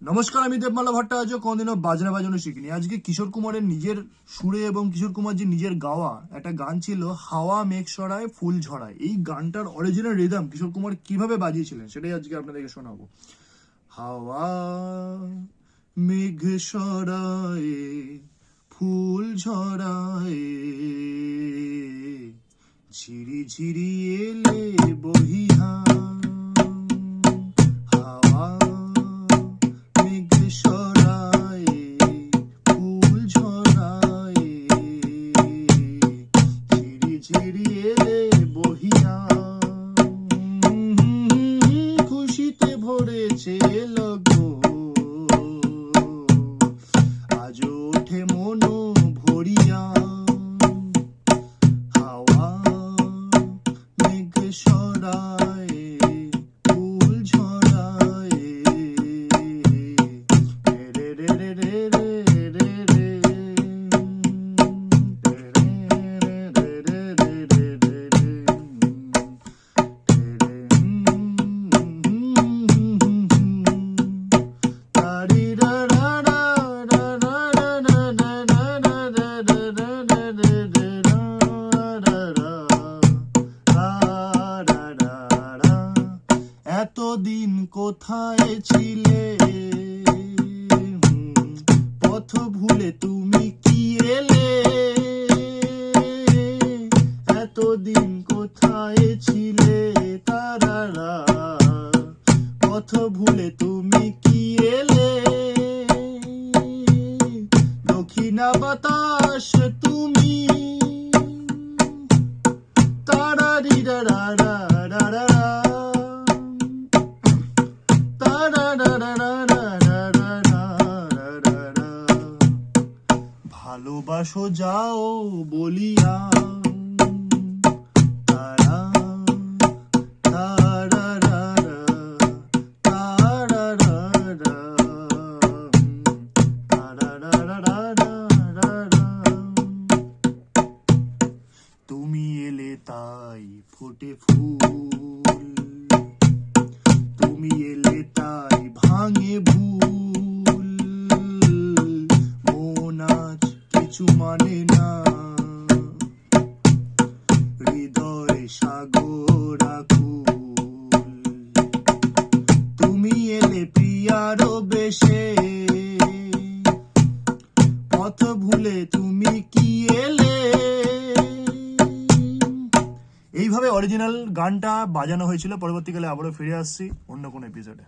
নমস্কার, আমি দেবমালা ভট্টাচার্য। কোনদিনও বাজনা বাজানো শিখিনি। আজকে কিশোর কুমারের নিজের সুরে এবং কিশোর কুমার যে নিজের গাওয়া একটা গান ছিল, হাওয়া মেঘ সরায় ফুল ঝরায়। এই গানটার অরিজিনাল রিদম কিশোর কুমার কিভাবে বাজিয়েছিলেন সেটাই আজকে আপনাদেরকে শোনাবো। হাওয়া মেঘ সরায় ফুল ঝরায়, ঝিরি ঝিরি এলে বহিহা। হাওয়া মেঘ সরায় ফুল ঝরায়, ঝিরি ঝিরি এলে বহিয়া। খুশিতে ভরেছে লগন, আজ ওঠে মন ভরিয়া। হাওয়া মেঘ সরায় ফুল ঝরায়, রে রে রে রে রে রে রে, এতদিন কোথায় ছিলে, পথ ভুলে তুমি কি এলে। এতদিন কোথায় ছিলে তারারা, পথ ভুলে তুমি কি এলে। দক্ষিণা বাতাস তুমি, তারারিরা রা রা রা রা রা, ভালোবাসো যাও বলিয়া। তারা তারা রা রা, তারা রা রা, তারা রা রা রা রা রা। তুমি এলে তাই ফোটে ফুল, তুমি এলে তাই ভাঙে ভুল। মন আজ কিছু মানে না, হৃদয় সাগর আকুল। তুমি এলে প্রিয়ার বেশে, পথ ভুলে তুমি কি এলে। এইভাবে অরিজিনাল গানটা বাজানো হয়েছিল। পরবর্তীকালে আবারও ফিরে আসছি অন্য কোনো এপিসোডে।